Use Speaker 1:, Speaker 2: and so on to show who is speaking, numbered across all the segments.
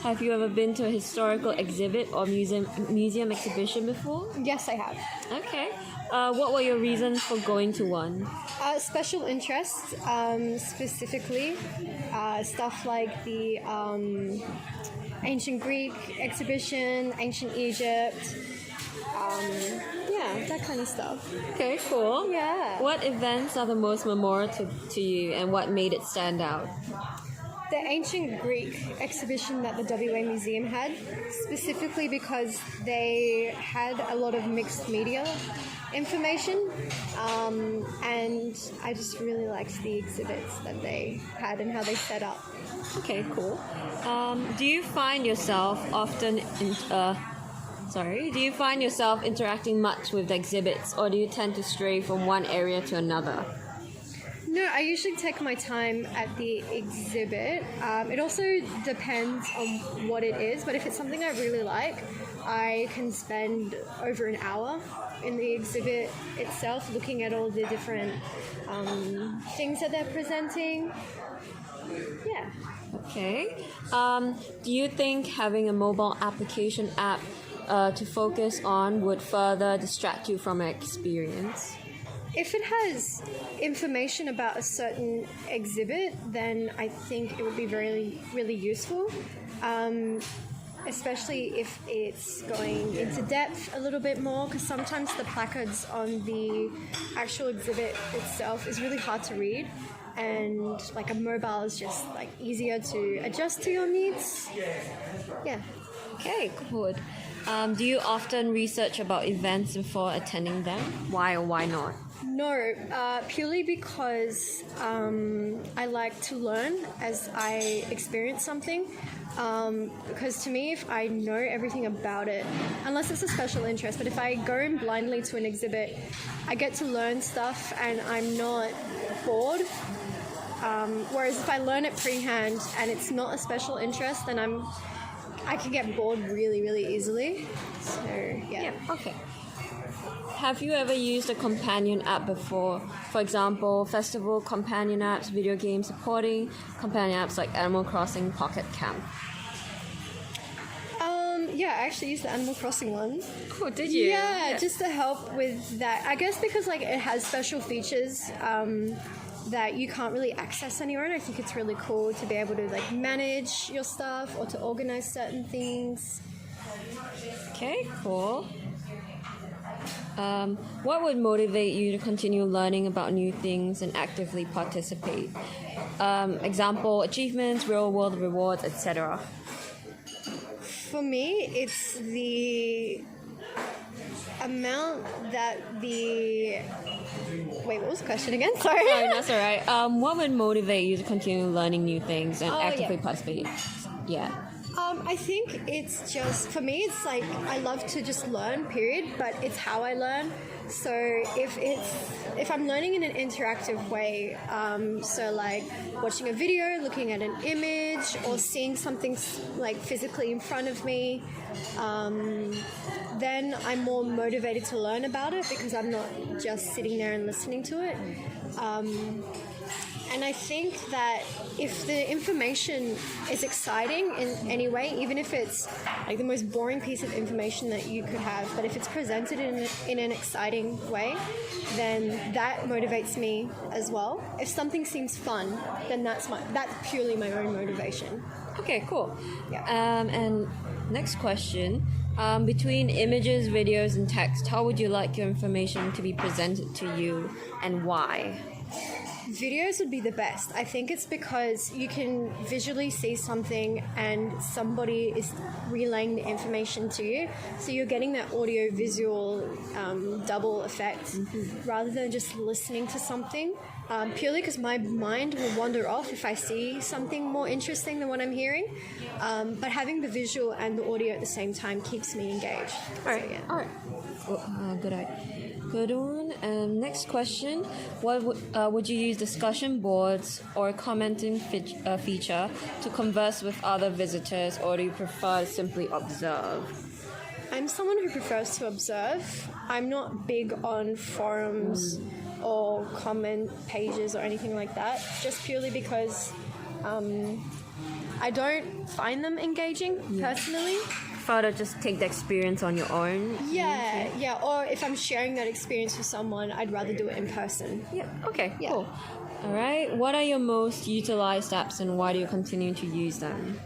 Speaker 1: Have you ever been to a historical exhibit or museum exhibition before?
Speaker 2: Yes, I have.
Speaker 1: Okay. What were your reasons for going to one?
Speaker 2: Special interests, specifically stuff like the ancient Greek exhibition, ancient Egypt, that kind of stuff.
Speaker 1: Okay, cool.
Speaker 2: Yeah.
Speaker 1: What events are the most memorable to you, and what made it stand out?
Speaker 2: The ancient Greek exhibition that the WA Museum had, specifically because they had a lot of mixed media information, and I just really liked the exhibits that they had and how they set up.
Speaker 1: Okay, cool. Do you find yourself interacting much with the exhibits, or do you tend to stray from one area to another?
Speaker 2: No, I usually take my time at the exhibit. It also depends on what it is, but if it's something I really like, I can spend over an hour in the exhibit itself looking at all the different things that they're presenting. Yeah.
Speaker 1: Okay. Do you think having a mobile application app to focus on would further distract you from an experience?
Speaker 2: If it has information about a certain exhibit, then I think it would be really useful, especially if it's going into depth a little bit more, because sometimes the placards on the actual exhibit itself is really hard to read, and like a mobile is just like easier to adjust to your needs. Yeah.
Speaker 1: Okay, good. Do you often research about events before attending them? Why or why not?
Speaker 2: No, purely because I like to learn as I experience something. Because to me, if I know everything about it, unless it's a special interest, but if I go in blindly to an exhibit, I get to learn stuff and I'm not bored. Whereas if I learn it pre-hand and it's not a special interest, then I can get bored really easily. So, yeah.
Speaker 1: Okay. Have you ever used a companion app before? For example, festival companion apps, video game supporting companion apps like Animal Crossing, Pocket Camp.
Speaker 2: Yeah, I actually used the Animal Crossing one.
Speaker 1: Oh, did you?
Speaker 2: Yeah, just to help with that. I guess because like it has special features that you can't really access anywhere, and I think it's really cool to be able to like manage your stuff or to organize certain things.
Speaker 1: Okay, cool. What would motivate you to continue learning about new things and actively participate? Example, achievements, real-world rewards, etc.
Speaker 2: For me, it's the amount that the... Wait, what was the question again? Sorry.
Speaker 1: Sorry, that's all right. What would motivate you to continue learning new things and actively participate? Yeah.
Speaker 2: I think it's just, for me, it's like I love to just learn, period, but it's how I learn. So if I'm learning in an interactive way, so like watching a video, looking at an image, or seeing something like physically in front of me, then I'm more motivated to learn about it because I'm not just sitting there and listening to it. And I think that if the information is exciting in any way, even if it's like the most boring piece of information that you could have, but if it's presented in an exciting way, then that motivates me as well. If something seems fun, then that's purely my own motivation.
Speaker 1: Okay, cool.
Speaker 2: Yeah.
Speaker 1: And next question. Between images, videos, and text, how would you like your information to be presented to you, and why?
Speaker 2: Videos would be the best. I think it's because you can visually see something and somebody is relaying the information to you. So you're getting that audio-visual double effect rather than just listening to something. Purely because my mind will wander off if I see something more interesting than what I'm hearing. But having the visual and the audio at the same time keeps me engaged.
Speaker 1: All right.
Speaker 2: So, yeah.
Speaker 1: All right. Well, good one. Next question. What would you use discussion boards or a commenting feature to converse with other visitors, or do you prefer to simply observe?
Speaker 2: I'm someone who prefers to observe. I'm not big on forums or comment pages or anything like that, just purely because I don't find them engaging personally.
Speaker 1: Further, just take the experience on your own.
Speaker 2: Yeah. Or if I'm sharing that experience with someone, I'd rather do it in person.
Speaker 1: Yeah. Okay.
Speaker 2: Yeah.
Speaker 1: Cool. All right. What are your most utilized apps, and why do you continue to use them?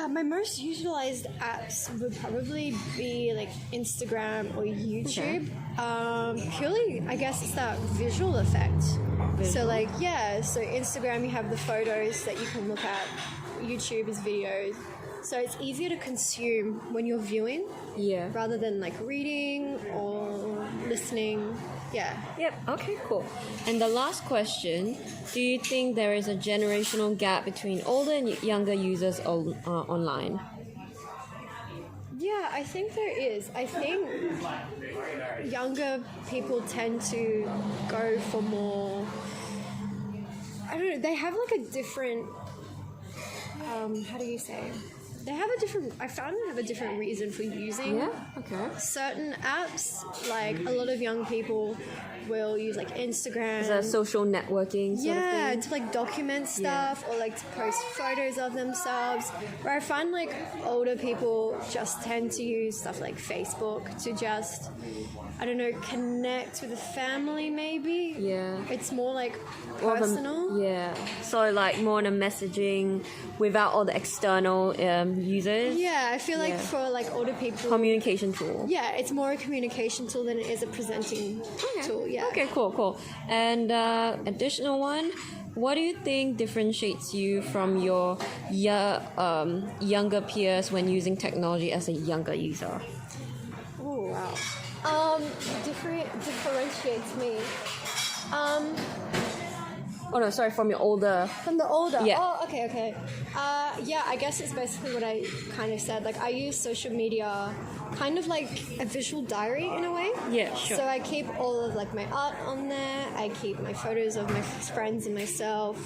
Speaker 2: My most utilized apps would probably be like Instagram or YouTube. Purely, I guess it's that visual effect. So like, so Instagram, you have the photos that you can look at. YouTube is videos. So it's easier to consume when you're viewing rather than like reading or listening. Yeah.
Speaker 1: Yep. Okay, cool. And the last question, do you think there is a generational gap between older and younger users online?
Speaker 2: Yeah, I think there is. I think younger people tend to go for more, I don't know, they have like a different, how do you say? I found they have a different reason for using certain apps. Like a lot of young people will use like Instagram.
Speaker 1: Is that social networking sort of thing?
Speaker 2: To like document stuff or like to post photos of themselves. Where I find like older people just tend to use stuff like Facebook to just, I don't know, connect with a family maybe.
Speaker 1: Yeah.
Speaker 2: It's more like personal.
Speaker 1: So like more on a messaging without all the external users.
Speaker 2: Yeah, I feel like for like older people,
Speaker 1: communication tool.
Speaker 2: Yeah, it's more a communication tool than it is a presenting tool. Yeah.
Speaker 1: Okay, cool. And additional one, what do you think differentiates you from your younger peers when using technology as a younger user?
Speaker 2: Oh wow. Differentiates me.
Speaker 1: Oh no, sorry, from your older.
Speaker 2: From the older.
Speaker 1: Yeah.
Speaker 2: Oh, okay. I guess it's basically what I kind of said. Like I use social media kind of like a visual diary in a way.
Speaker 1: Yeah, sure.
Speaker 2: So I keep all of like my art on there. I keep my photos of my friends and myself.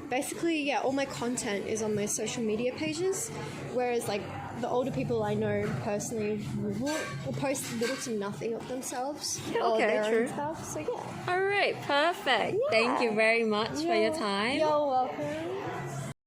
Speaker 2: Basically, all my content is on my social media pages. Whereas like the older people I know personally will post little to nothing of themselves or their own stuff. So yeah.
Speaker 1: All right, perfect. Thank you very much for your time.
Speaker 2: You're welcome.